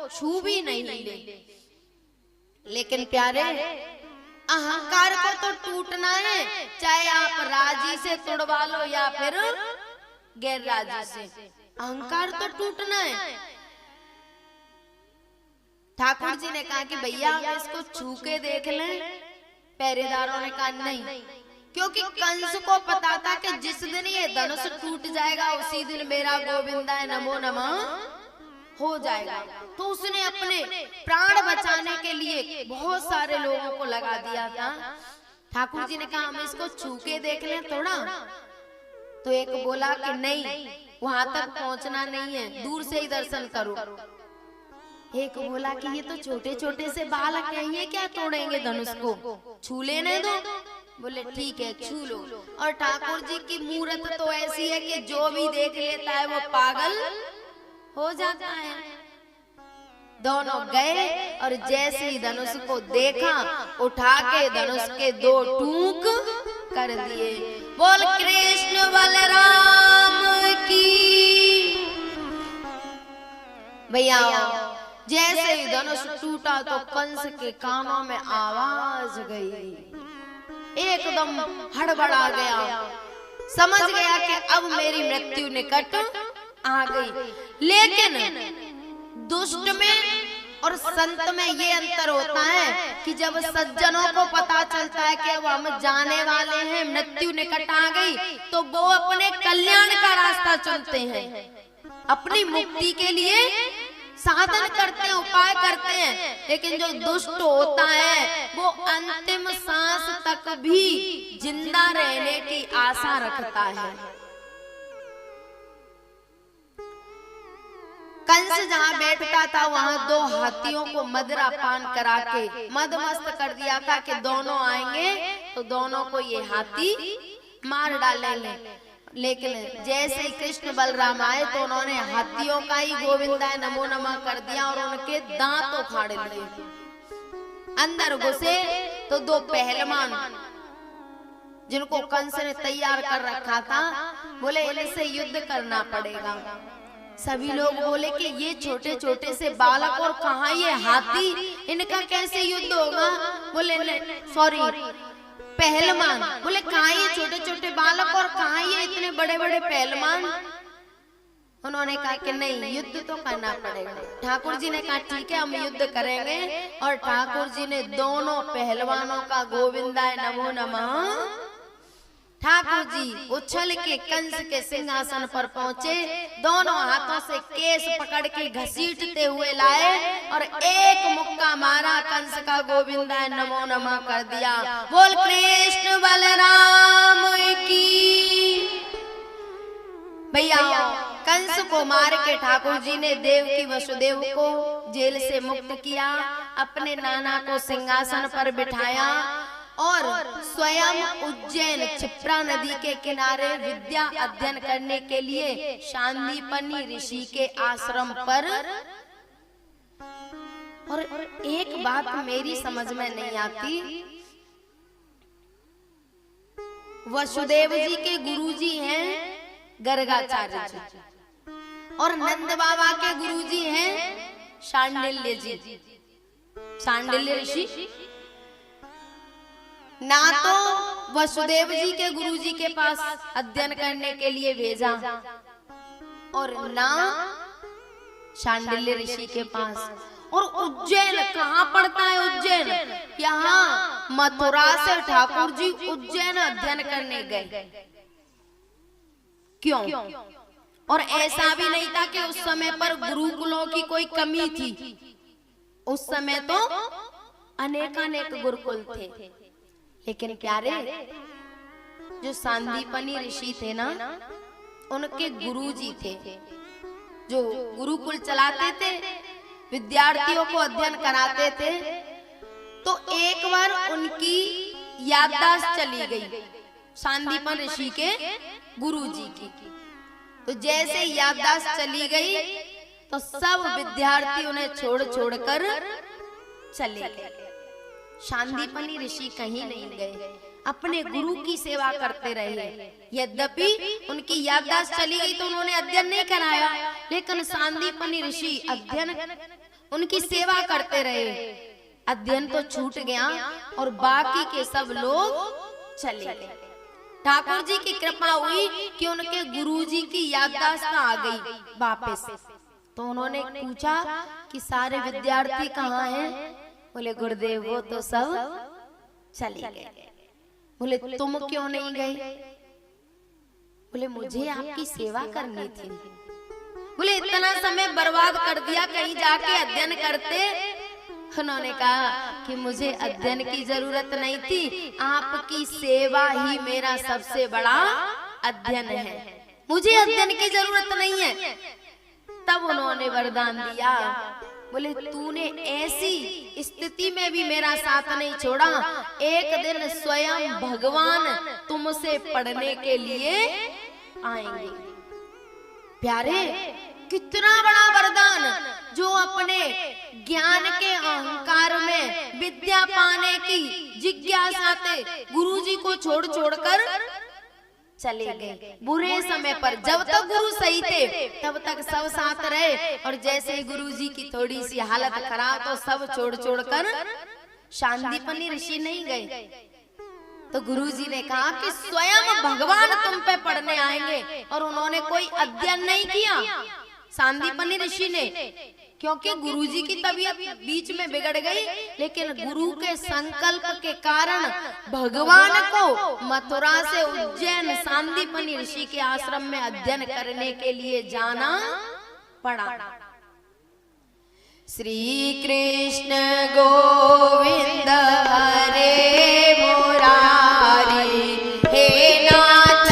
छू भी नहीं ले। लेकिन प्यारे, अहंकार को तो टूटना है, चाहे आप राजी से तोड़वा लो या फिर गैर राजी से, अहंकार तो टूटना है। ठाकुर जी ने कहा कि भैया हम इसको छू के देख लें। पहरेदारों ने कहा नहीं, क्योंकि कंस को पता था कि जिस दिन ये धनुष टूट जाएगा उसी दिन मेरा गोविंदाय नमो नमः हो जाएगा। तो उसने अपने प्राण बचाने के लिए बहुत सारे लोगों को लगा दिया था। ठाकुर जी ने कहा हम इसको छू के देख लें थोड़ा। तो एक बोला कि नहीं, वहां तक पहुंचना नहीं है, दूर से ही दर्शन करो। एक बोला कि ये तो छोटे छोटे से बालक हैं, ये क्या तोड़ेंगे धनुष को, छू लेने दो। बोले ठीक है छू लो। और ठाकुर जी की मूर्त तो ऐसी है कि जो भी देख लेता है वो पागल हो जाता है। दोनों गए और जैसे ही धनुष को देखा, उठा के धनुष के 2 टूक कर दिए। बोल कृष्ण बलराम की। भैया जैसे ही धनुष टूटा तो कंस के कानों में आवाज गई, एकदम हड़बड़ा गया, समझ गया कि अब मेरी मृत्यु निकट आ गई। लेकिन दुष्ट में और संत में ये अंतर होता है कि जब सज्जनों को पता चलता है कि अब हम जाने वाले हैं, मृत्यु निकट आ गई, तो वो अपने कल्याण का रास्ता चुनते हैं, अपनी मुक्ति के लिए साधन करते हैं, उपाय करते हैं। लेकिन जो दुष्ट होता है वो अंतिम सांस तक भी जिंदा रहने की आशा रखता है। कंस जहाँ बैठता था वहाँ 2 हाथियों को मदिरा पान करा के मदमस्त कर दिया था कि दोनों आएंगे तो दोनों को ये हाथी मार डालेंगे। लेकिन जैसे ही कृष्ण बलराम आए तो उन्होंने हाथियों का ही गोविंदाय नमो नमः कर दिया और उनके दांत उखाड़ लिए। अंदर घुसे तो 2 पहलवान जिनको कंस ने तैयार कर रखा था, बोले इनसे युद्ध करना पड़ेगा। सभी लोग बोले कि ये छोटे छोटे से बालक और कहाँ ये हाथी, इनका कैसे युद्ध होगा। बोले सॉरी पहलवान। बोले कहाँ ये छोटे छोटे बालक और कहाँ ये इतने बड़े बड़े पहलवान। उन्होंने कहा कि नहीं, युद्ध तो करना पड़ेगा। ठाकुर जी ने कहा ठीक है हम युद्ध करेंगे। और ठाकुर जी ने दोनों पहलवानों का गोविंदाय नमो नमः। ठाकुर जी उछल के कंस के सिंहासन पर पहुंचे, दोनों हाथों से केस पकड़ के घसीटते हुए लाए और एक मुक्का मारा, कंस का गोविंदाय नमो नमः कर दिया। बोल कृष्ण बलराम की। भैया कंस को मार के ठाकुर जी ने देवकी वसुदेव को जेल से मुक्त किया, अपने नाना को सिंहासन पर बिठाया और स्वयं उज्जैन क्षिप्रा नदी के किनारे विद्या अध्ययन करने के लिए सांदीपनि ऋषि के आश्रम पर। और एक बात मेरी समझ में नहीं आती, वसुदेव जी के गुरुजी हैं गर्गाचार्य जी और नंद बाबा के गुरुजी हैं शांडिल्य जी। शांडिल्य ऋषि ना तो वसुदेव जी के गुरुजी के पास अध्ययन करने के लिए भेजा और ना शांडिल्य ऋषि के पास। और उज्जैन कहाँ पड़ता है? उज्जैन, यहाँ मथुरा से ठाकुर जी उज्जैन अध्ययन करने गए। क्यों? और ऐसा भी नहीं था कि उस समय पर गुरुकुलों की कोई कमी थी, उस समय तो अनेकानेक गुरुकुल थे। लेकिन प्यारे जो सांदीपनि ऋषि थे ना, उनके गुरुजी थे जो गुरुकुल चलाते थे, विद्यार्थियों को अध्ययन कराते थे। तो एक बार उनकी याददाश्त चली गई सांदीपनि ऋषि के गुरुजी की। तो जैसे याददाश्त चली गई तो सब विद्यार्थी उन्हें छोड़ छोड़कर चले गए। सांदीपनि ऋषि कहीं नहीं गए, अपने गुरु की सेवा करते रहे। यद्यपि उनकी याददाश्त चली गई तो उन्होंने अध्ययन नहीं कराया, लेकिन सांदीपनि ऋषि अध्ययन उनकी सेवा करते रहे। अध्ययन तो छूट गया और बाकी के सब लोग चले गए। ठाकुर जी की कृपा हुई कि उनके गुरुजी की याददाश्त आ गई वापस। तो उन्होंने पूछा कि सारे विद्यार्थी कहाँ हैं? बोले गुरुदेव वो तो सब चले गए। बोले तुम क्यों नहीं गए? बोले मुझे आपकी सेवा करनी थी। बोले इतना समय बर्बाद कर दिया, कहीं जाके अध्ययन करते। उन्होंने कहा कि मुझे अध्ययन की जरूरत नहीं थी, आपकी सेवा ही मेरा सबसे बड़ा अध्ययन है, मुझे अध्ययन की जरूरत नहीं है। तब उन्होंने वरदान दिया, बोले तूने ऐसी स्थिति में भी मेरा साथ नहीं छोड़ा, एक दिन स्वयं भगवान तुमसे पढ़ने के लिए आएंगे। प्यारे, कितना बड़ा वरदान, जो अपने ज्ञान के अहंकार में विद्या पाने की जिज्ञासा से गुरुजी को छोड़ छोड़कर चले गए। बुरे समय पर जब तक गुरु सही थे तब तक सब साथ रहे, और जैसे ही गुरुजी की थोड़ी सी हालत खराब तो सब छोड़ छोड़कर शांतिपनी ऋषि नहीं गए। तो गुरुजी ने कहा कि स्वयं भगवान तुम पे पढ़ने आएंगे, और उन्होंने कोई अध्ययन नहीं किया सांदीपनी ऋषि ने, क्योंकि गुरुजी की तबीयत बीच में बिगड़ गई। लेकिन गुरु के संकल्प के कारण भगवान को मथुरा से उज्जैन सांदीपनी ऋषि के आश्रम में अध्ययन करने के लिए जाना पड़ा। श्री कृष्ण गोविंद हरे मुरारी, हे नाथ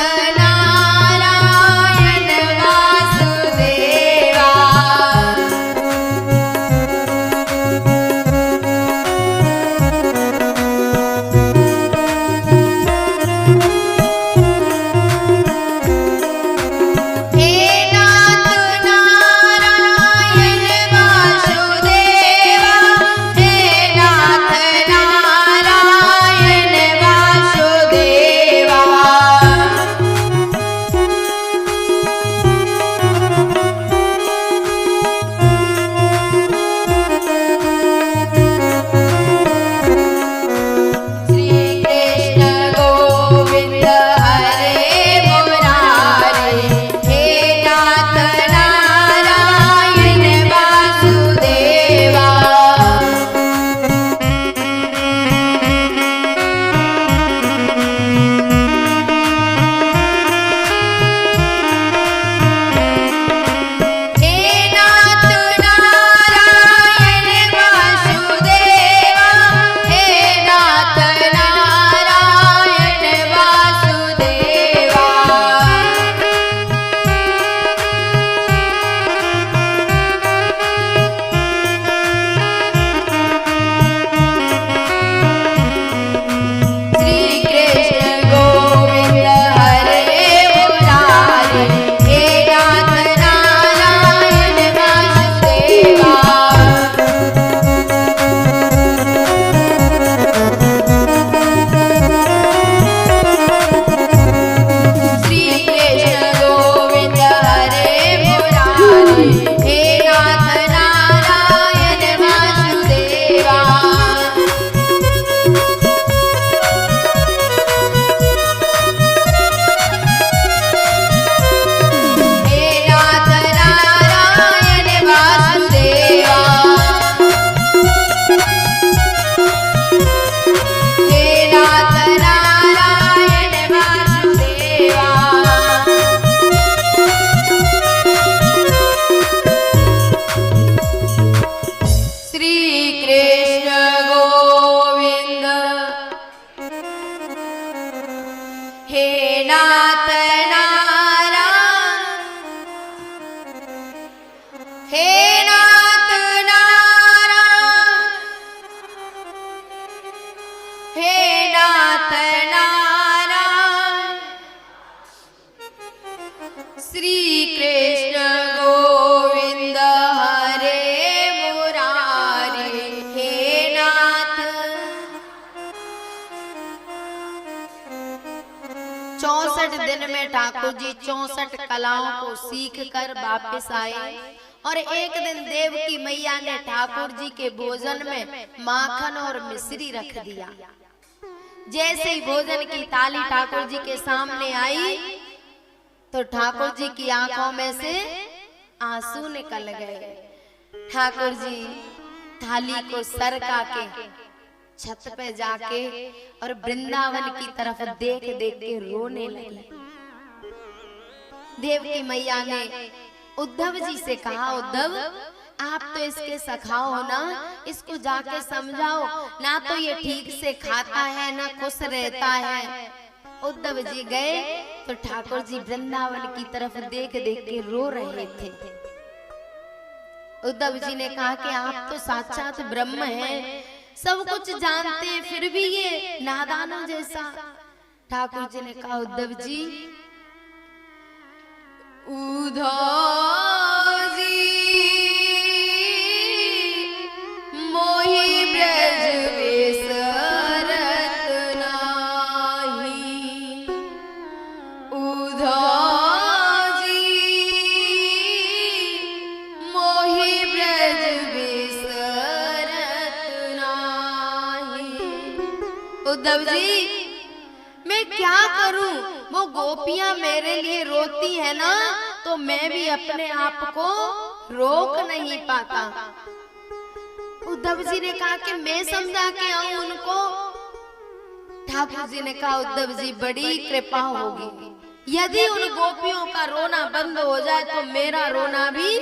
ठाकुर जी 64 कलाओं को सीख कर वापिस आए और एक दिन देवकी मैया ने ठाकुर जी के भोजन में माखन और मिश्री रख दिया। जैसे ही भोजन की थाली ठाकुर जी के सामने आई तो ठाकुर जी की आंखों में से आंसू निकल गए। ठाकुर जी थाली को सरका के छत पे जाके और वृंदावन की तरफ देख देख के रोने लगे। देवकी मैया ने उद्धव जी से कहा, उद्धव आप तो इसके सखा हो ना, इसको जाके समझाओ ना, तो ये ठीक से खाता है ना खुश रहता है। उद्धव जी गए तो ठाकुर जी वृंदावन की तरफ देख देख के रो रहे थे। उद्धव जी ने कहा कि आप तो साक्षात ब्रह्म हैं, सब कुछ जानते हैं, फिर भी ये नादानों जैसा। ठाकुर जी ने कहा, उद्धव जी, उद्धव जी मोहि ब्रज विसरत नाही, उद्धव जी मोहि ब्रज विसरत नाही। उद्धव जी मैं क्या करूं, वो गोपियां मेरे लिए रोती है ना, तो मैं भी अपने आप को रोक नहीं पाता। उद्धव जी ने कहा कि मैं समझा के आऊं उनको। ठाकुर जी ने कहा, उद्धव जी बड़ी कृपा होगी, यदि उन गोपियों का रोना बंद हो जाए तो मेरा रोना भी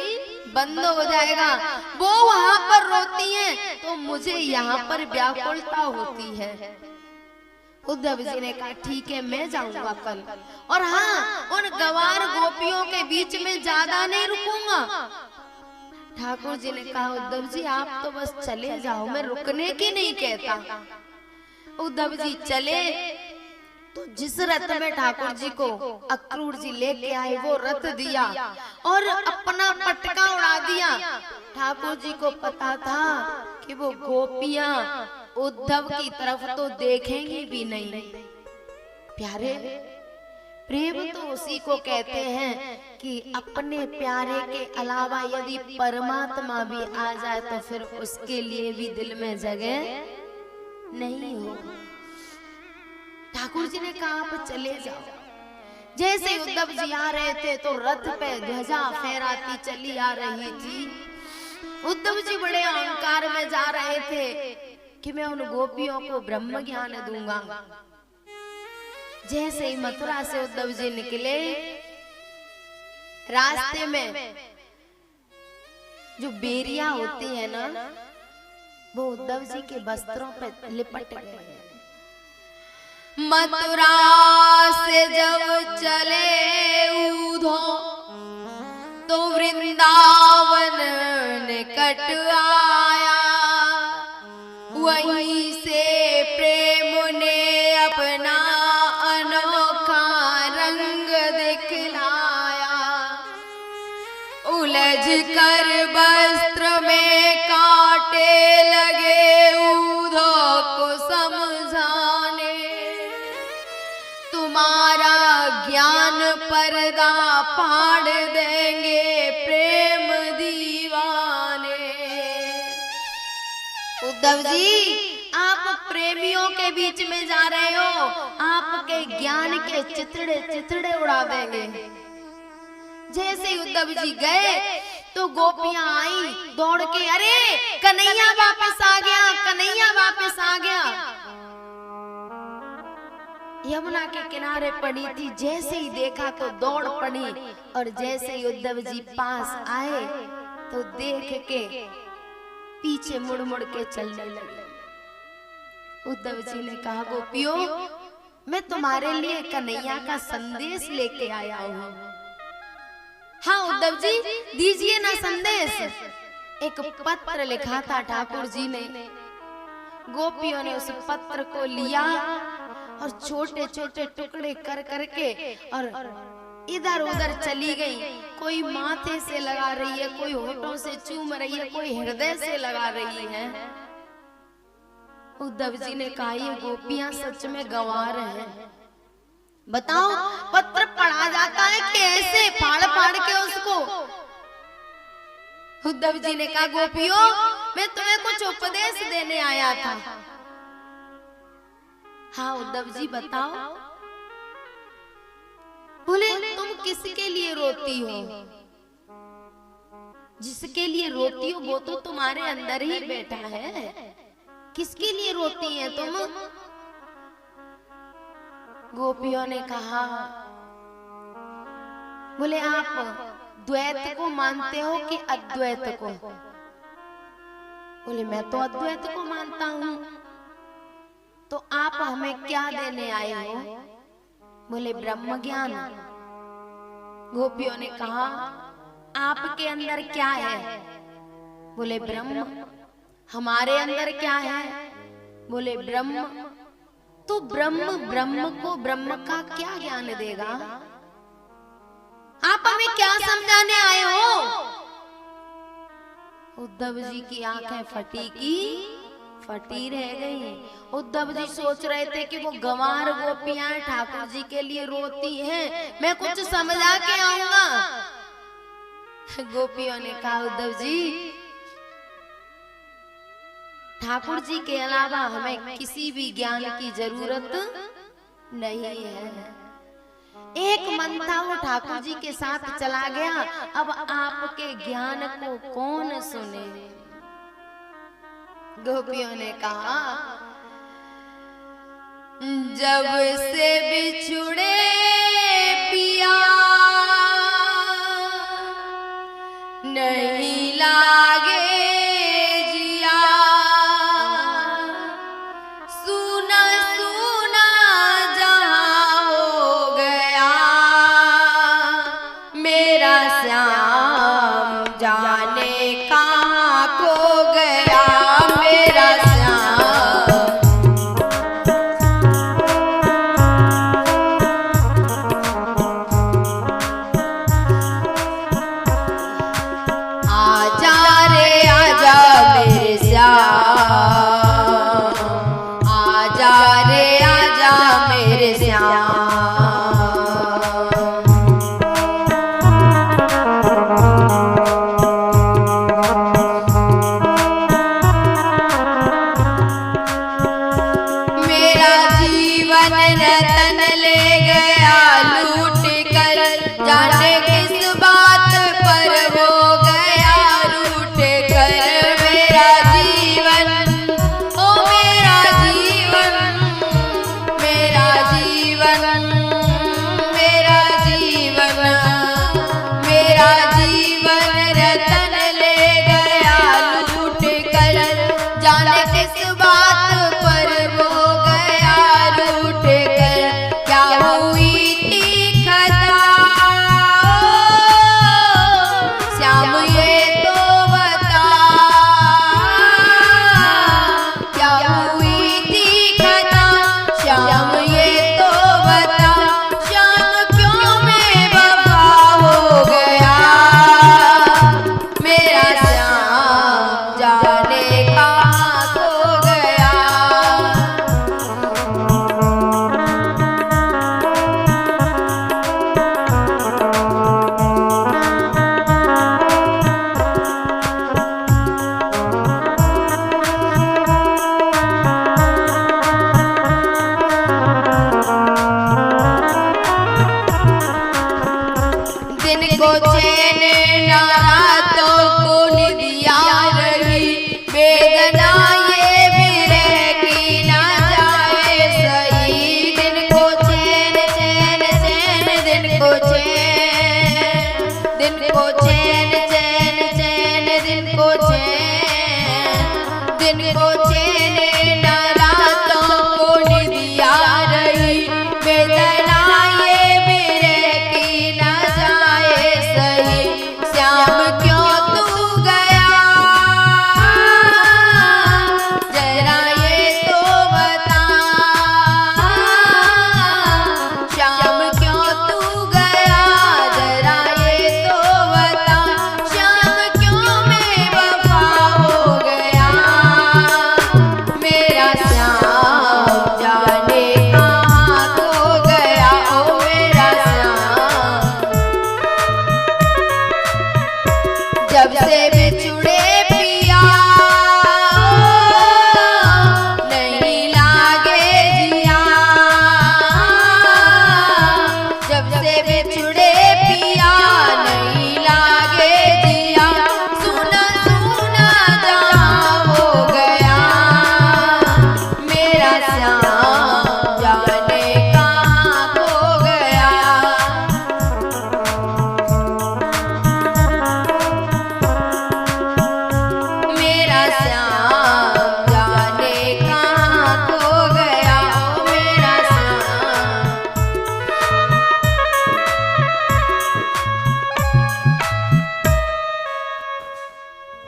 बंद हो जाएगा। वो वहां पर रोती हैं तो मुझे यहाँ पर व्याकुलता होती है। उद्धव जी ने कहा, ठीक है मैं जाऊंगा कल, और हाँ उन गवार गोपियों के बीच में ज्यादा नहीं रुकूंगा। ठाकुर जी ने कहा, उद्धव जी आप तो बस चले जाओ, मैं रुकने की नहीं कहता। उद्धव जी चले तो जिस रथ में ठाकुर जी को अक्रूर जी लेके आए वो रथ दिया और अपना पटका उड़ा दिया। ठाकुर जी को पता था कि वो गोपियां उद्धव की तरफ तो देखेंगी भी नहीं। प्यारे, प्रेम तो उसी को कहते हैं कि अपने प्यारे के अलावा यदि परमात्मा भी आ जाए तो फिर उसके लिए भी दिल में जगह नहीं हो। ठाकुर जी ने कहा, आप चले जाओ। जैसे उद्धव जी आ रहे थे तो रथ पे ध्वजा फहराती चली आ रही थी। उद्धव जी बड़े अहंकार में जा रहे थे कि मैं उन गोपियों को ब्रह्म ज्ञान दूंगा। जैसे ही मथुरा से उद्धव जी निकले, रास्ते में जो बेरिया होती है ना, वो उद्धव जी के वस्त्रों पर लिपट गए। मथुरा से जब चले उद्धव तो वृंदावन निकट आया, वहीं से प्रेम ने अपना अनोखा रंग दिखलाया। उलझ कर वस्त्र में कांटे लगे उद्धव को समझाने, तुम्हारा ज्ञान पर्दा फाड़ देंगे प्रेम दीवाने। उद्धव जी आप प्रेमियों के बीच में जा रहे हो, आपके ज्ञान के चिथड़े चिथड़े उड़ा देंगे। जैसे ही उद्धव जी गए तो गोपियां आई दौड़ के, अरे कन्हैया वापस आ गया, कन्हैया वापस आ गया। यमुना के किनारे पड़ी थी, जैसे ही देखा तो दौड़ पड़ी, और जैसे ही उद्धव जी पास आए तो देख के पीछे मुड़ मुड़ के चलने लगे। उद्धव जी ने कहा, गोपियों मैं तुम्हारे लिए कन्हैया का संदेश लेके आया हूँ। हाँ उद्धव जी दीजिए ना संदेश। एक पत्र लिखा था ठाकुर जी ने। गोपियों ने उस पत्र को लिया और छोटे छोटे टुकड़े कर करके और इधर उधर चली गई। कोई माथे से लगा रही है, कोई होठों से चूम रही है, कोई हृदय से लगा रही है। उद्धव जी ने कहा, ये गोपियां सच में गंवार हैं। बताओ पत्र पढ़ा जाता है कि ऐसे फाड़ फाड़ के उसको। उद्धव जी ने कहा गोपियों मैं तुम्हें कुछ उपदेश देने आया था। हाँ उद्धव जी बताओ। बोले तुम किसके लिए रोती हो? जिसके लिए रोती हो वो तो तुम्हारे अंदर ही बैठा है। किसके लिए रोती है तुम? गोपियों ने कहा बोले आप द्वैत को मानते हो कि अद्वैत को? बोले मैं तो अद्वैत को मानता हूं। तो आप हमें क्या देने आए हो? बोले ब्रह्म ज्ञान। गोपियों ने कहा आपके अंदर क्या है? बोले ब्रह्म। हमारे अंदर क्या है? बोले ब्रह्म। तो ब्रह्म को ब्रह्म का क्या ज्ञान देगा? आप हमें क्या समझाने आए हो? उद्धव जी की आंखें फटी की फटी रह गई। उद्धव जी सोच रहे थे कि वो गंवार गोपियां ठाकुर जी के लिए रोती हैं, मैं कुछ समझा के आऊंगा। गोपियों ने कहा उद्धव जी ठाकुर जी के अलावा हमें किसी भी ज्ञान की जरूरत नहीं है। एक मन था वो ठाकुर जी के साथ चला गया, अब आपके ज्ञान को कौन सुने? गोपियों ने कहा जब से बिछुड़े पिया नहीं लागे जिया, सुना सुना जहां हो गया मेरा श्याम, जाने कहाँ खो गया मेरा श्याम। आजा रे आजा मेरे श्याम, आजा रे आजा मेरे श्याम। रतन ले गया लूट कर, जाने किस बात पर हो गया रूठ कर। मेरा जीवन ओ मेरा जीवन, मेरा जीवन, मेरा जीवन, मेरा जीवन रतन ले गया लूट कर, जाने किस बात पर हो गया रूठ कर। क्या हुई थी खता श्याम ये तो बता, क्या हुई थी खता श्याम ये तो बता। श्याम क्यों बेवफा हो गया मेरा श्याम, जाने कहाँ खो गया। दिन को चैन ना रातों को निदिया रही, वेदना ये विरह की ना जाए सही। दिन को चैन चैन चैन, दिन को चैन, दिन को चैन चैन चैन, दिन को चैन, दिन को चैन ना रातों को निदिया रही, वेदना ये विरह की ना जाए सही। श्याम क्यों तू गया जरा ये तो बता, श्याम क्यों तू गया जरा ये तो बता। श्याम क्यों बेवफा हो गया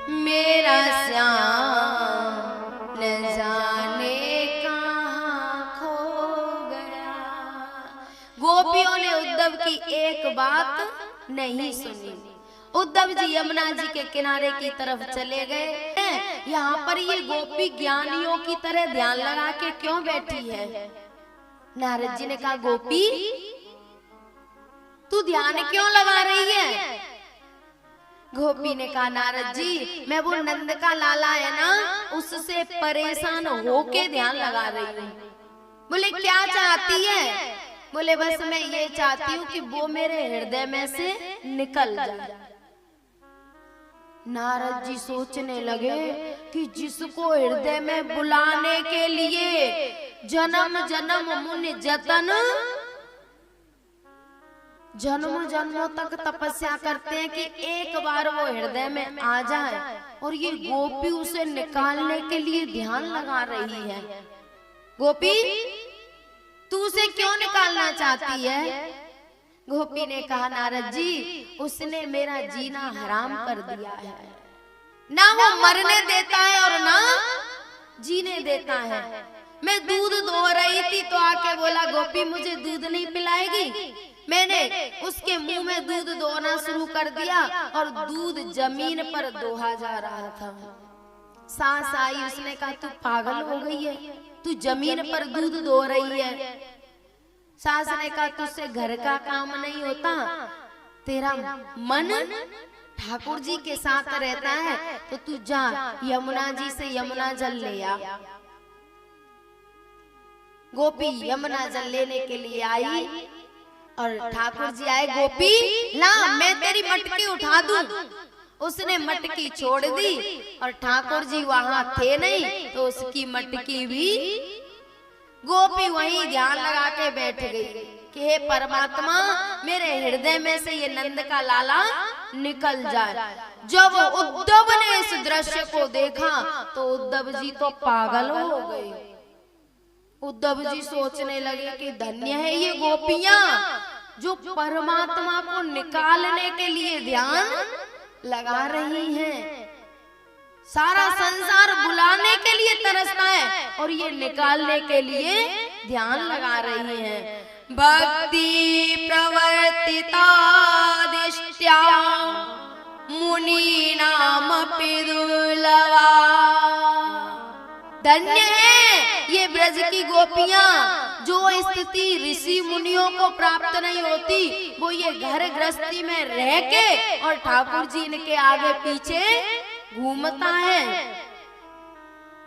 मेरा श्याम न जाने कहाँ खो गया। गोपियों ने उद्धव की एक बात नहीं सुनी। उद्धव जी यमुना जी के किनारे की तरफ चले गए। यहाँ पर ये गोपी ज्ञानियों की तरह ध्यान लगा के क्यों बैठी है? नारद जी ने कहा, गोपी तू ध्यान क्यों लगा रही है? गोपी ने कहा, नारद जी मैं वो नंद का लाला है ना, उससे परेशान होके ध्यान लगा रही हूँ। बोले क्या चाहती है? बोले बस मैं ये चाहती हूँ कि वो मेरे हृदय में से निकल जाए। नारद जी सोचने लगे कि जिसको हृदय में बुलाने के लिए जन्म जन्म मुनि जतन, जन्मों जन्मों तक तपस्या करते हैं कि एक बार वो हृदय में आ जाए, और ये गोपी उसे निकालने के लिए ध्यान लगा रही है। गोपी तू उसे क्यों निकालना चाहती है? गोपी ने कहा, नारद जी उसने मेरा जीना हराम कर दिया है, ना वो मरने देता है और ना जीने देता है। मैं दूध दो रही थी तो आके बोला, गोपी मुझे दूध नहीं पिलाएगी? मैंने उसके मुंह में दूध दोना शुरू कर दिया और दूध जमीन पर दोहा जा रहा था। सांस आई, उसने कहा तू पागल हो गई है, तू जमीन पर दूध दो रही है। सास ने कहा तुझसे घर का काम नहीं होता, तेरा मन ठाकुर जी के साथ रहता है, तो तू जा यमुना जी से यमुना जल ले आ। गोपी यमुना जल लेने के लिए आई और ठाकुर जी आए, गोपी ला मैं तेरी मटकी उठा दूं। उसने मटकी छोड़ दी और ठाकुर जी वहां थे नहीं, तो उसकी मटकी भी, गोपी वहीं ध्यान लगा के बैठ गई कि हे परमात्मा मेरे हृदय में से ये नंद का लाला निकल जाए। जब उद्धव ने इस दृश्य को देखा तो उद्धव जी तो पागल हो गए। उद्धव जी सोचने लगे कि धन्य है ये गोपियां जो परमात्मा को निकालने के लिए ध्यान लगा रही हैं। सारा संसार बुलाने के लिए तरसता है और ये निकालने के लिए ध्यान लगा रही हैं। भक्ति प्रवर्तिता दिष्ट्या मुनि नाम दुर्लभा। धन्य है ये ब्रज की गोपियां जो स्थिति ऋषि मुनियों को प्राप्त नहीं होती, वो ये घर गृहस्थी में रह के और ठाकुर जी इनके आगे पीछे घूमता है।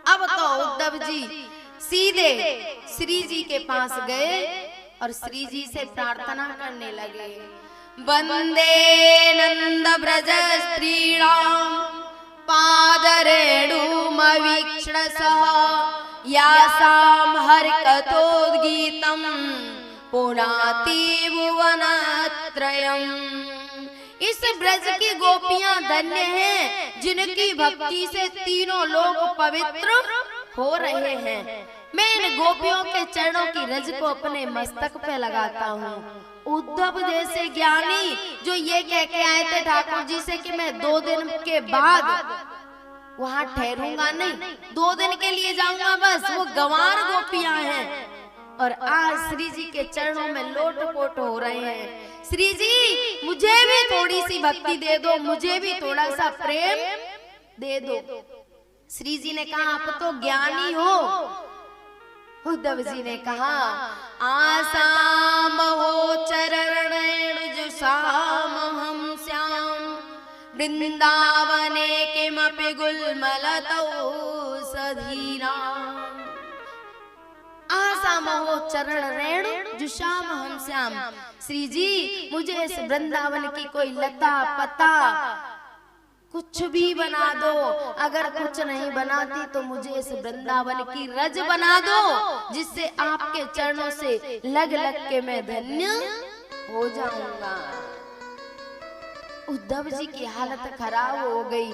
अब तो उद्धव जी सीधे श्री जी के पास गए और श्री जी से प्रार्थना करने लगे। वंदे नंद ब्रज स्त्रीणाम पादरेणुमवीक्ष्ण सह यासाम हरकथोद्गीतम पुनाति भुवनत्रयम्। इस ब्रज की गोपियां धन्य हैं जिनकी भक्ति से तीनों लोग पवित्र हो रहे हैं। मैं इन गोपियों के चरणों की रज को अपने मस्तक पे लगाता हूँ। उद्धव जैसे ज्ञानी जो ये कह के आए थे ठाकुर जी से कि मैं 2 दिन के बाद वहाँ ठहरूंगा नहीं, 2 दिन के लिए जाऊंगा बस, वो गंवार गोपियां हैं। और आज श्री जी के चरणों में लोटपोट हो रहे हैं। श्री जी मुझे भी थोड़ी सी भक्ति दे दो, मुझे भी थोड़ा सा प्रेम दे दो। श्री जी ने कहा आप तो ज्ञानी हो। उद्धव जी ने कहा आसाम हो चरण जुषाम हम श्याम वृंदावने किमपि गुलमलतौ सधीरा। आसाम हो चरण रेणु जुषाम हम श्याम। श्री जी मुझे इस वृंदावन की कोई लता पता कुछ भी बना दो, अगर कुछ नहीं बनाती तो मुझे इस वृंदावन की रज बना दो, जिससे आपके चरणों से लग लग के मैं धन्य हो जाऊंगा। उद्धव जी की हालत खराब हो गई।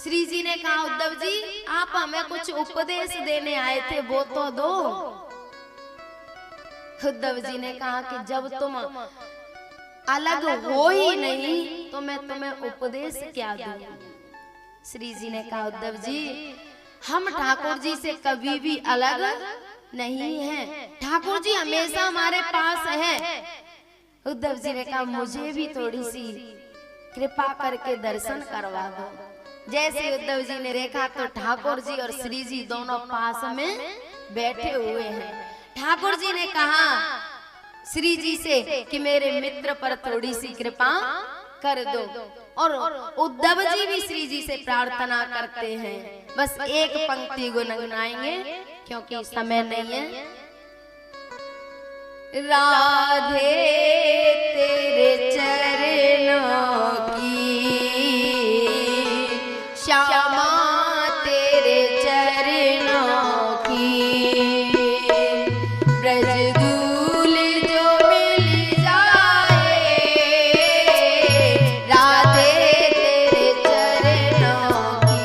श्री जी ने कहा उद्धव जी आप हमें कुछ उपदेश देने आए थे, वो तो दो। उद्धव जी ने कहा कि जब तुम अलग हो ही नहीं तो मैं तुम्हें उपदेश क्या दूं। श्री जी ने कहा उद्धव जी, हम ठाकुर जी से कभी भी अलग नहीं हैं, ठाकुर जी हमेशा हमारे पास हैं। उद्धव जी ने कहा मुझे भी थोड़ी सी कृपा करके दर्शन करवा दो। जैसे उद्धव जी ने देखा तो ठाकुर जी और श्री जी दोनों पास में बैठे हुए हैं। ठाकुर जी ने कहा श्री जी से कि मेरे मित्र पर थोड़ी सी कृपा कर दो, और उद्धव जी भी श्री जी से प्रार्थना करते हैं। बस एक पंक्ति गुनगुनाएंगे क्योंकि समय नहीं है। राधे तेरे चरणों की श्यामा तेरे चरणों की ब्रजदूल जो मिल जाए राधे तेरे चरणों की।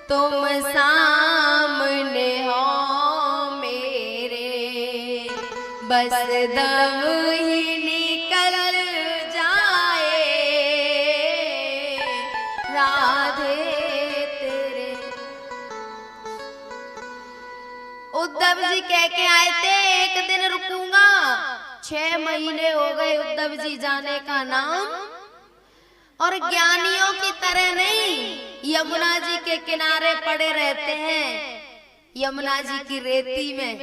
तुम सामने हो मेरे, बस दम ही निकल जाए राधे तेरे। उद्धव जी कह के आए थे एक दिन रुकूंगा, 6 महीने हो गए उद्धव जी जाने का नाम, और ज्ञानियों की तरह नहीं यमुना जी के किनारे पड़े रहते हैं, यमुना जी की रेती में।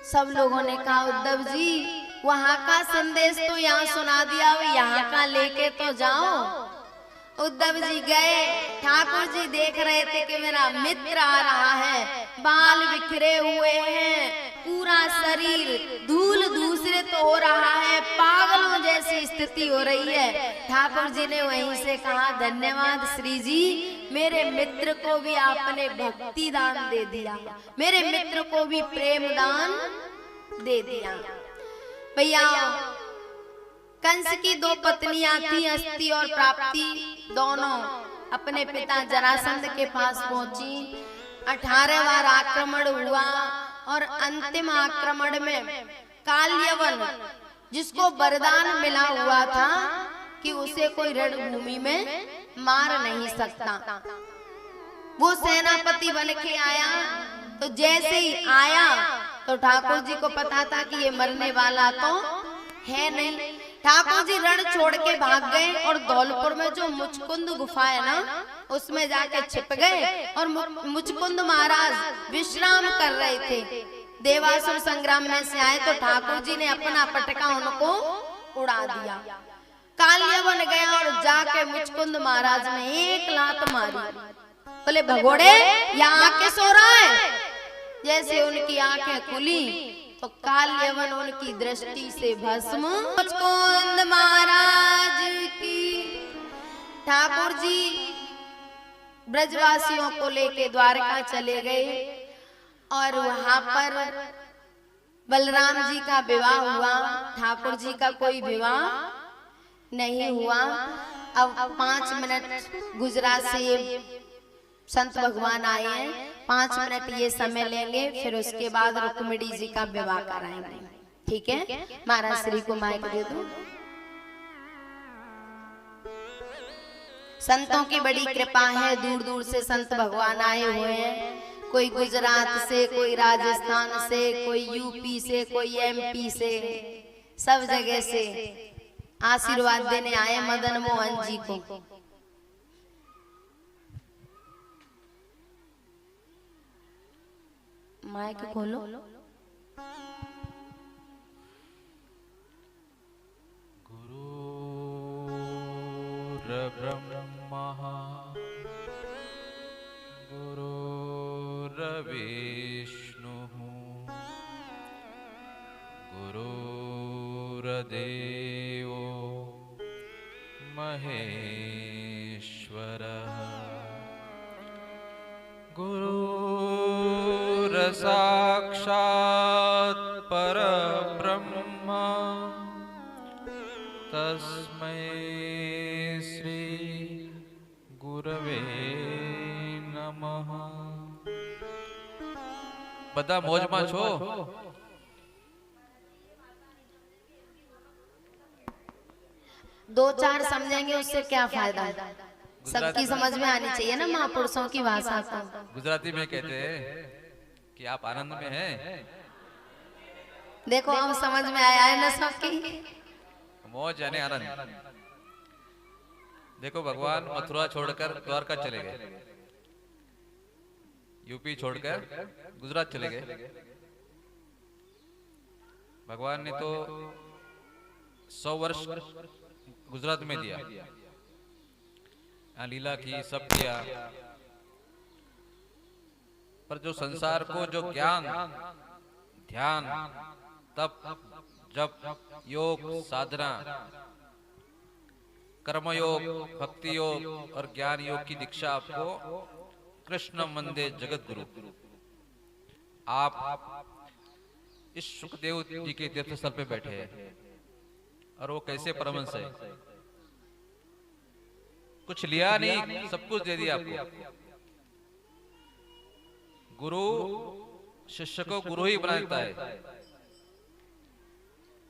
सब लोगों ने कहा उद्धव जी वहां का संदेश तो यहाँ सुना दिया, यहाँ का लेके तो जाओ। उद्धव जी गए। ठाकुर जी देख रहे थे कि मेरा मित्र आ रहा है, बाल बिखरे हुए हैं, पूरा शरीर धूल धूसरित हो रहा है, पागलों जैसी स्थिति हो रही है। ठाकुर जी ने वहीं से कहा धन्यवाद श्री जी, मेरे मित्र को भी आपने भक्ति दान दे दिया, मेरे मित्र को भी प्रेम दान दे दिया। भैया कंस की दो पत्नियां थी, अस्ति और प्राप्ति, दोनों अपने पिता जरासंध के पास पहुंची। 18 बार आक्रमण हुआ और अंतिम आक्रमण में काल्यवन, जिसको वरदान मिला हुआ था कि उसे कोई रणभूमि में मार नहीं सकता, वो सेनापति बन के आया। तो जैसे ही आया तो ठाकुर जी को पता था कि ये मरने वाला तो है नहीं। ठाकुर जी रण छोड़ के भाग गए और धौलपुर में जो मुचकुंद गुफा है ना, उसमें जाके छिप गए। और मुचकुंद महाराज विश्राम कर रहे थे। देवासुर संग्राम में से आए तो ठाकुर जी ने अपना पटका उनको उड़ा दिया। कालिया बन गया और जाके मुचकुंद महाराज ने एक लात मारी। बोले भगोड़े यहाँ आके सो रहा है। जैसे उनकी आंखें खुली तो काल्यवन उनकी दृष्टि से भस्म। मुचकुंद महाराज की। ठाकुर जी ब्रजवासियों को लेके द्वारका चले गए और वहां पर बलराम जी का विवाह हुआ, ठाकुर जी का कोई विवाह नहीं हुआ। अब 5 मिनट गुजरात से संत भगवान आए हैं, 5 मिनट ये समय लेंगे, फिर उसके बाद रुक्मिणी जी का विवाह कराएंगे। ठीक है, महाराज श्री को माइक दे दो। संतों की बड़ी कृपा है, दूर दूर से संत भगवान आए हुए हैं। कोई गुजरात से, कोई राजस्थान से, कोई यूपी से, कोई एमपी से, सब जगह से आशीर्वाद देने आए मदन मोहन जी को। माइक खोलो। गुरुर्ब्रह्मा गुरुर्विष्णुः गुरुर्देवो महेश्वरः साक्षात् परब्रह्म तस्मै श्री गुरवे नमः। બધા મોજમાં છો? दो चार समझेंगे उससे क्या फायदा? सबकी समझ में आनी चाहिए ना महापुरुषों की भाषा। गुजराती में कहते हैं कि आप आनंद में हैं। देखो अब समझ में आया है ना सबकी। मौज यानी आनंद। देखो भगवान मथुरा छोड़कर द्वारका चले गए, यूपी छोड़कर गुजरात चले गए। भगवान ने तो 100 वर्ष गुजरात में दिया, लीला की, सब किया, पर जो संसार को जो ज्ञान, ध्यान, तप, जप, योग, साधना, कर्मयोग, भक्ति योग और ज्ञान योग की दीक्षा आपको कृष्ण वंदे जगत गुरु। आप इस सुखदेव जी के तीर्थ स्थल पे बैठे हैं और वो कैसे परमहंस है, कुछ लिया नहीं, सब कुछ दे दिया आपको। गुरु शिष्य को गुरु ही बना देता है।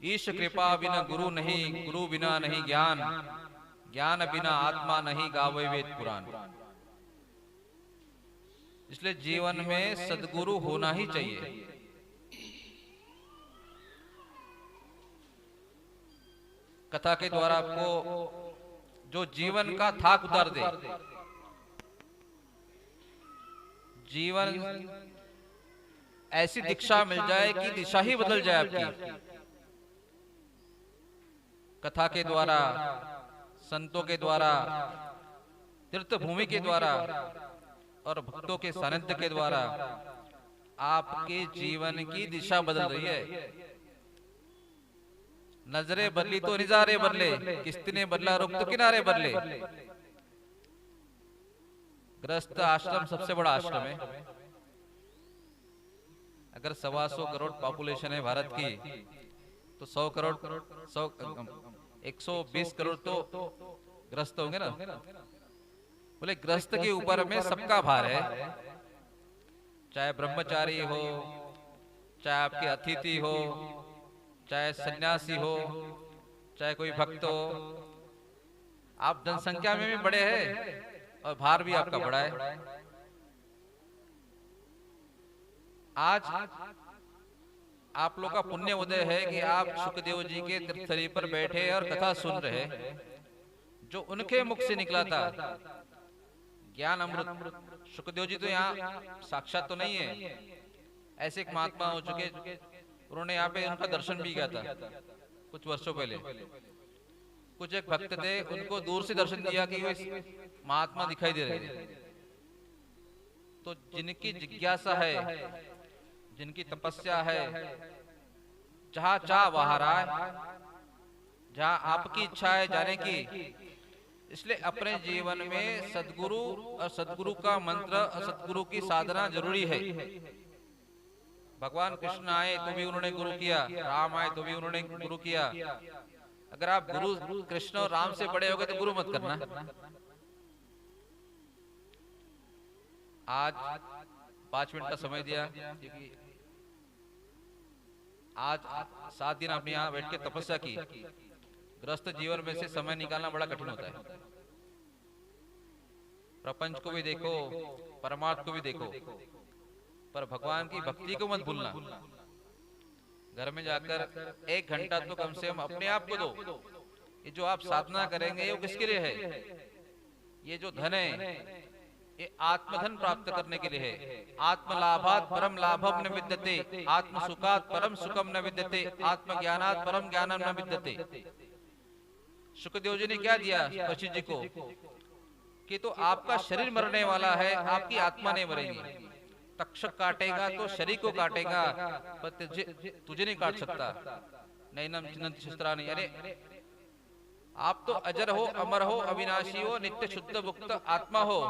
ईश कृपा बिना गुरु नहीं, गुरु बिना नहीं ज्ञान, ज्ञान बिना आत्मा नहीं गावे वेद पुराण। इसलिए जीवन में सद्गुरु होना ही चाहिए। कथा के द्वारा आपको जो जीवन का थाक उतार दे, जीवन ऐसी दीक्षा मिल जाए कि दिशा ही बदल जाए आपकी। कथा के द्वारा, संतों के द्वारा, तीर्थ भूमि के द्वारा और भक्तों के सानिध्य के द्वारा आपके जीवन की दिशा बदल रही है। नजरें बदली तो निजारे बदले, किस्ती ने बदला रुख तो किनारे बदले। गृहस्थ आश्रम सबसे बड़ा आश्रम है। अगर 125 करोड़ पॉपुलेशन है भारत की, तो 100 करोड़ 120 करोड़ तो ग्रस्त होंगे ना। बोले ग्रस्त के ऊपर में सबका भार है, चाहे ब्रह्मचारी हो, चाहे आपके अतिथि हो, चाहे सन्यासी हो, चाहे कोई भक्त हो। आप जनसंख्या में भी बड़े हैं और भार भी आपका बड़ा है। आज आप लोग का पुण्य उदय है कि आप सुखदेव जी के तीर्थस्थली पर बैठे और कथा सुन रहे। जो उनके मुख से निकला था ज्ञान अमृत, सुखदेव जी तो यहाँ साक्षात तो नहीं है, ऐसे एक महात्मा हो चुके, उन्होंने यहाँ पे उनका दर्शन भी किया था कुछ वर्षों पहले। कुछ एक भक्त थे, उनको दूर से दर्शन दिया कि वो महात्मा दिखाई दे रहे थे। तो जिनकी जिज्ञासा है, जिनकी तपस्या है, जहां चाह वहां राह, जहां आपकी इच्छा है जाने की, इसलिए अपने जीवन में सदगुरु और सदगुरु का मंत्र और सदगुरु की साधना जरूरी है। भगवान कृष्ण आए तो भी उन्होंने गुरु किया, राम आए तो भी उन्होंने गुरु किया। अगर आप गुरु कृष्ण और राम से बड़े हो गए तो गुरु मत करना। आज 5 मिनट का समय दिया, क्योंकि आज 7 दिन आपने यहाँ बैठ के तपस्या की। ग्रस्त जीवन में से समय निकालना बड़ा कठिन होता है। प्रपंच को भी देखो, परमार्थ को भी देखो, पर भगवान की भक्ति को मत भूलना। घर में जाकर 1 घंटा तो कम से कम अपने आप को दो। ये जो आप साधना करेंगे वो किसके लिए है? ये जो धन है ये आत्मधन प्राप्त करने के लिए है। आत्मलाभात परम लाभम न विद्यते, आत्म सुखात परम सुखम न विद्यते, आत्मज्ञानात परम ज्ञानम न विद्यते। सुखदेव जी ने क्या दिया परीक्षित जी को कि तो आपका शरीर मरने वाला है, आपकी आत्मा नहीं मरेगी। तक्षक काटेगा तो शरीर को काटेगा, पर तुझे नहीं काट सकता। नैनम चिन्नति शस्त्राणि, अरे आप तो अजर हो, अमर हो, अविनाशी हो, नित्य शुद्ध मुक्त आत्मा हो।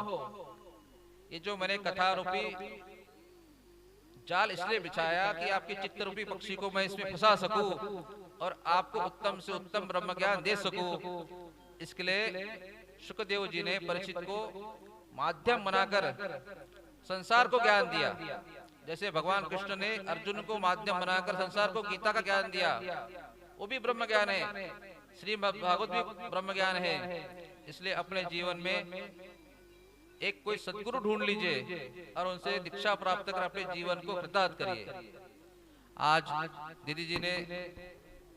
ये जो मैंने कथा रूपी जाल इसलिए बिछाया कि आपके चित्त रूपी पक्षी को मैं इसमें फंसा सकूं और आपको उत्तम से उत्तम ब्रह्म ज्ञान दे सकूं। इसके लिए सुखदेव जी ने परीक्षित को माध्यम बनाकर संसार को ज्ञान दिया। जैसे भगवान कृष्ण ने अर्जुन को माध्यम बनाकर संसार को गीता का ज्ञान दिया, वो भी ब्रह्म ज्ञान है। श्री भागवत भी ब्रह्म ज्ञान है। इसलिए अपने जीवन में एक कोई सद्गुरु ढूंढ लीजिए और उनसे दीक्षा प्राप्त कर अपने जीवन को कृतार्थ करिए। आज दीदी जी ने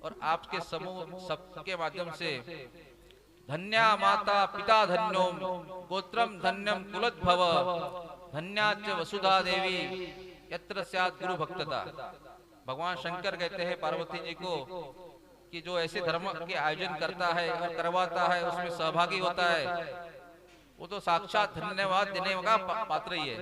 और आपके समूह सबके माध्यम से धन्या माता पिता धन्यो गोत्रम धन्यम कुलोद्भव धन्याच वसुधा देवी यत्र स्यात् गुरु भक्तता। भगवान शंकर कहते हैं पार्वती जी को कि जो ऐसे धर्म के आयोजन करता है और करवाता है, उसमें सहभागी होता है, वो तो साक्षात धन्यवाद देने का पात्र ही है।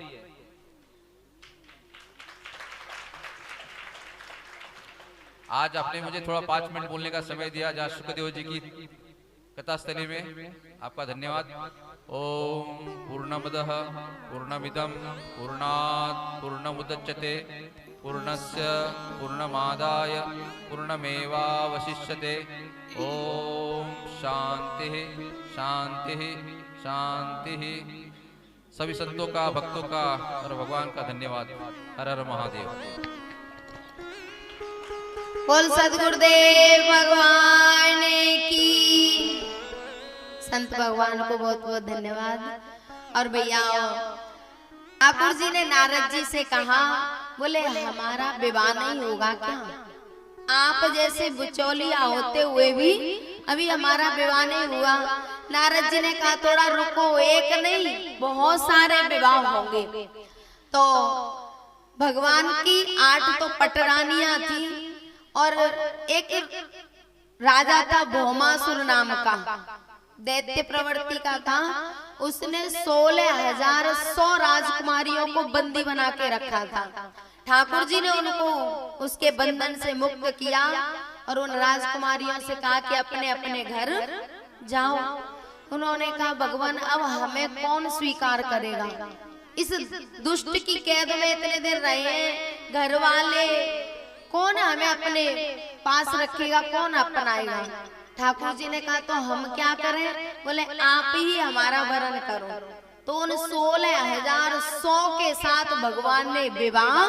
आज आपने मुझे थोड़ा 5 मिनट बोलने का समय दिया जहाँ सुखदेव जी की कथा स्थली में, आपका धन्यवाद। ओम पूर्णमदः पूर्णमिदं पूर्णात् पूर्णमुदच्यते पूर्णस्य पूर्णमादाय पूर्णमेवावशिष्यते। ओम शांति शांति शांति। सभी संतों का, भक्तों का और भगवान का धन्यवाद। हर हर महादेव। बोल सद्गुरुदेव भगवान की। संत भगवान को बहुत बहुत धन्यवाद। और भैया ठाकुर जी ने नारद जी से कहा, बोले हमारा विवाह नहीं होगा क्या? आप जैसे बुचौलिया होते हुए भी अभी हमारा विवाह नहीं हुआ। नारद जी ने कहा थोड़ा रुको, एक नहीं बहुत सारे विवाह होंगे। तो भगवान की 8 तो पटरानियां थी और एक राजा था भौमासुर नाम का, दैत्य प्रवृत्ति का था। उसने 16,100 राजकुमारियों को बंदी बना के रखा था। ठाकुर जी ने उनको उसके बंधन से मुक्त किया और उन राजकुमारियों से कहा कि अपने अपने घर जाओ। उन्होंने कहा भगवान अब हमें कौन स्वीकार करेगा, इस दुष्ट की कैद में इतने दिन रहे हैं, घर वाले कौन हमें अपने पास रखेगा, कौन अपनाएगा। ठाकुर जी ने कहा तो हम क्या करें, बोले आप ही हमारा वरण करो। तो उन 16,100 के साथ भगवान ने विवाह,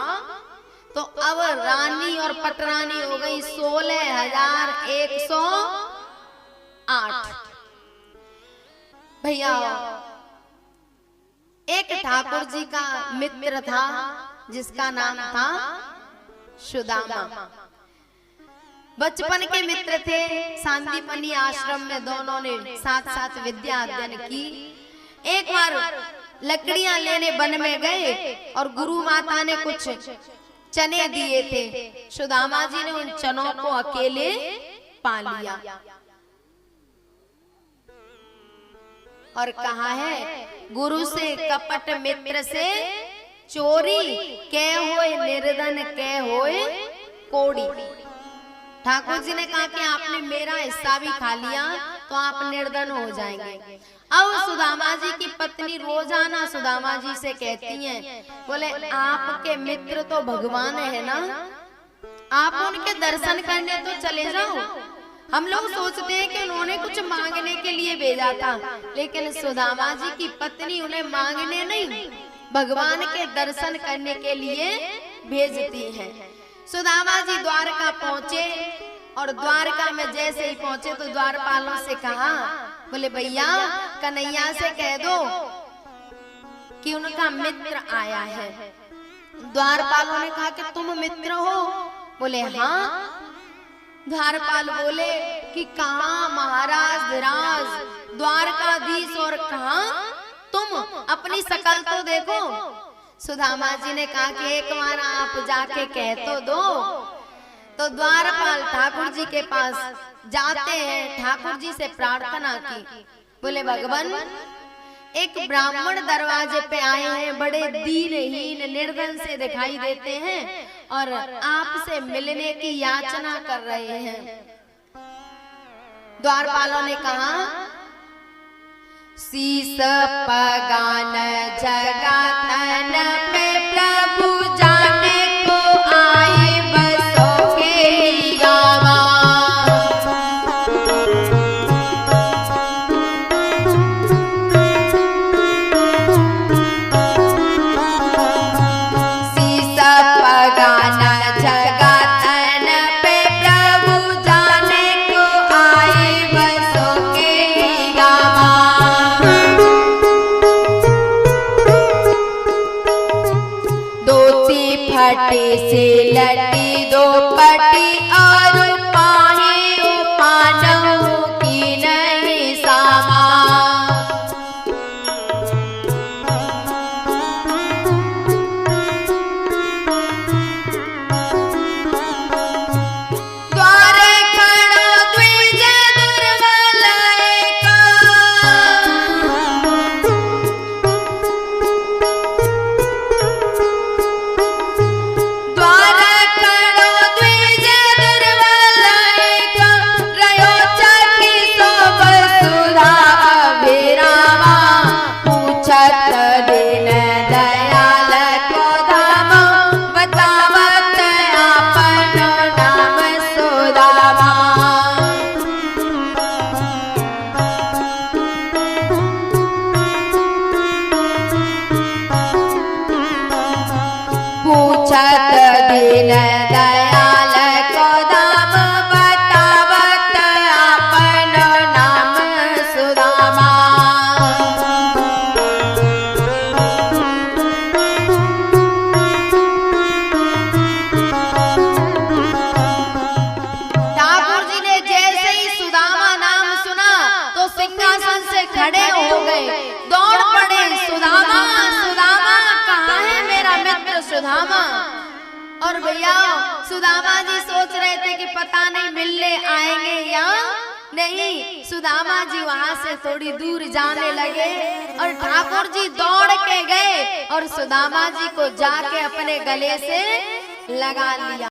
तो अब रानी और पटरानी हो गई 16,108। भैया एक ठाकुर जी का मित्र था जिसका नाम था सुदामा। बचपन के मित्र थे, सांदीपनी आश्रम में दोनों ने साथ साथ विद्या अध्ययन की। एक बार लकड़ियां लेने वन में गए और गुरु माता ने कुछ चने दिए थे। सुदामा जी ने उन चनों को अकेले पा लिया और कहा है गुरु से कपट मित्र से चोरी, कै होए निर्धन कै होए कोड़ी। ठाकुर जी ने कहा कि आपने मेरा हिस्सा भी खा लिया तो आप निर्धन हो जाएंगे। अब सुदामा जी की पत्नी रोजाना सुदामा जी से कहती हैं, बोले आपके मित्र तो भगवान है ना, आप उनके दर्शन करने तो चले जाओ। हम लोग सोचते हैं कि उन्होंने कुछ मांगने के लिए भेजा था, लेकिन सुदामा जी की पत्नी उन्हें मांगने नहीं, भगवान के दर्शन करने के लिए भेजती हैं। सुदामा जी द्वारका पहुंचे और द्वारका में जैसे ही पहुंचे तो द्वारपालों से कहा, बोले भैया कन्हैया से कह दो कि उनका मित्र आया है। द्वारपालों ने कहा कि तुम मित्र हो? बोले हाँ। द्वारपाल बोले कि कहाँ महाराज धीराज द्वारकाधीश और कहाँ तुम, अपनी शकल तो देखो। सुदामा जी ने कहा कि एक बार आप जाके कह तो दो। तो द्वारपाल ठाकुर जी के पास जाते हैं, ठाकुर जी से प्रार्थना की, बोले भगवान एक ब्राह्मण दरवाजे पे आए हैं, बड़े दीनहीन निर्धन से दिखाई देते हैं और आपसे मिलने की याचना कर रहे हैं। द्वारपालों ने कहा शीस पगान जगतन पे प्रभु जाने को आई बसोगे गावा। शीस पगान जगतन पे प्रभु जाने को आई बसोगे गावा। और भैया सुदामा जी सोच रहे थे कि पता नहीं मिलने आएंगे या नहीं। सुदामा जी वहां से थोड़ी दूर जाने लगे और ठाकुर जी दौड़ के गए और सुदामा जी को जाके अपने गले से लगा लिया।